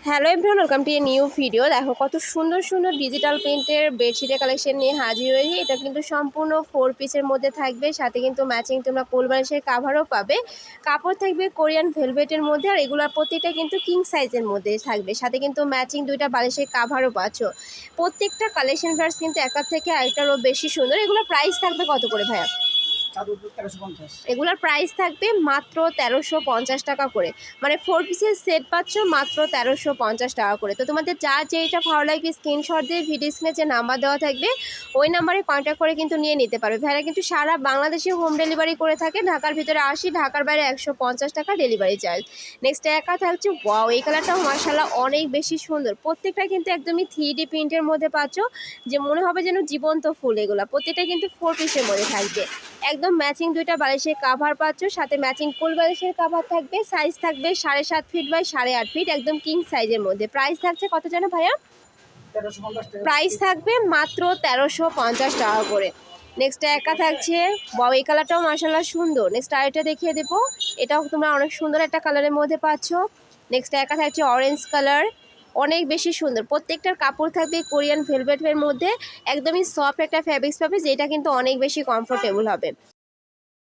Hello everyone, welcome to a new video. দেখো কত সুন্দর সুন্দর ডিজিটাল প্রিন্টের বেডশিটের কালেকশন নিয়ে হাজির হয়েছি। এটা কিন্তু সম্পূর্ণ 4 পিসের মধ্যে থাকবে, সাথে কিন্তু ম্যাচিং তোমরা কোল বালিশের কাভারও পাবে। কাপড় থাকবে কোরিয়ান ভেলভেটের মধ্যে, আর এগুলোর প্রত্যেকটা কিন্তু কিং সাইজের মধ্যে থাকবে, সাথে কিন্তু ম্যাচিং 2টা বালিশের কাভারও পাচ্ছ। প্রত্যেকটা কালেকশন ভার্স কিন্তু একার থেকে আরেকটারও বেশি সুন্দর। এগুলোর প্রাইস থাকবে কত করে ভাইয়া? এগুলোর প্রাইস থাকবে মাত্র 1350 টাকা করে, মানে 4 পিসের সেট পাচ্ছ মাত্র 1350 টাকা করে। তো তোমাদের যার যেটা ভালো লাগবে স্ক্রিনশট দিয়ে ভিডিও স্ক্রিনে যে নাম্বার দেওয়া থাকবে ওই নাম্বারে কন্ট্যাক্ট করে কিন্তু নিয়ে নিতে পারবে। ভাইরা কিন্তু সারা বাংলাদেশে হোম ডেলিভারি করে থাকে, ঢাকার ভিতরে 80, ঢাকার বাইরে 150 টাকা ডেলিভারি চার্জ। নেক্সট একা থাকছে, ওয়াও এই কালারটাও মাশাআল্লাহ অনেক বেশি সুন্দর। প্রত্যেকটা কিন্তু একদমই 3D প্রিন্টের মধ্যে পাচ্ছ, যে মনে হবে যেন জীবন্ত ফুল। এগুলো প্রত্যেকটা কিন্তু 4 পিসের মধ্যে থাকবে। একদম ম্যাচিং 2টা বালিশের কাভার পাচ্ছ, সাথে ম্যাচিং কোল বালিশের কাভার থাকবে। সাইজ থাকবে 7.5 ফিট বাই 8.5 ফিট, একদম কিং সাইজের মধ্যে। প্রাইস থাকছে কত জানো ভাইয়া? প্রাইস থাকবে মাত্র 1350 টাকা করে। নেক্সট একা থাকছে, বাও এই কালারটাও মাশাআল্লাহ সুন্দর। নেক্সট আরেকটা দেখিয়ে দেবো, এটাও তোমরা অনেক সুন্দর একটা কালারের মধ্যে পাচ্ছ। নেক্সট একা থাকছে অরেঞ্জ কালার, অনেক বেশি সুন্দর। প্রত্যেকটার কাপড় থাকবে কোরিয়ান ভেলভেটের মধ্যে, একদমই সফট একটা ফ্যাব্রিক্স পাবে, যেটা কিন্তু অনেক বেশি কমফোর্টেবল হবে।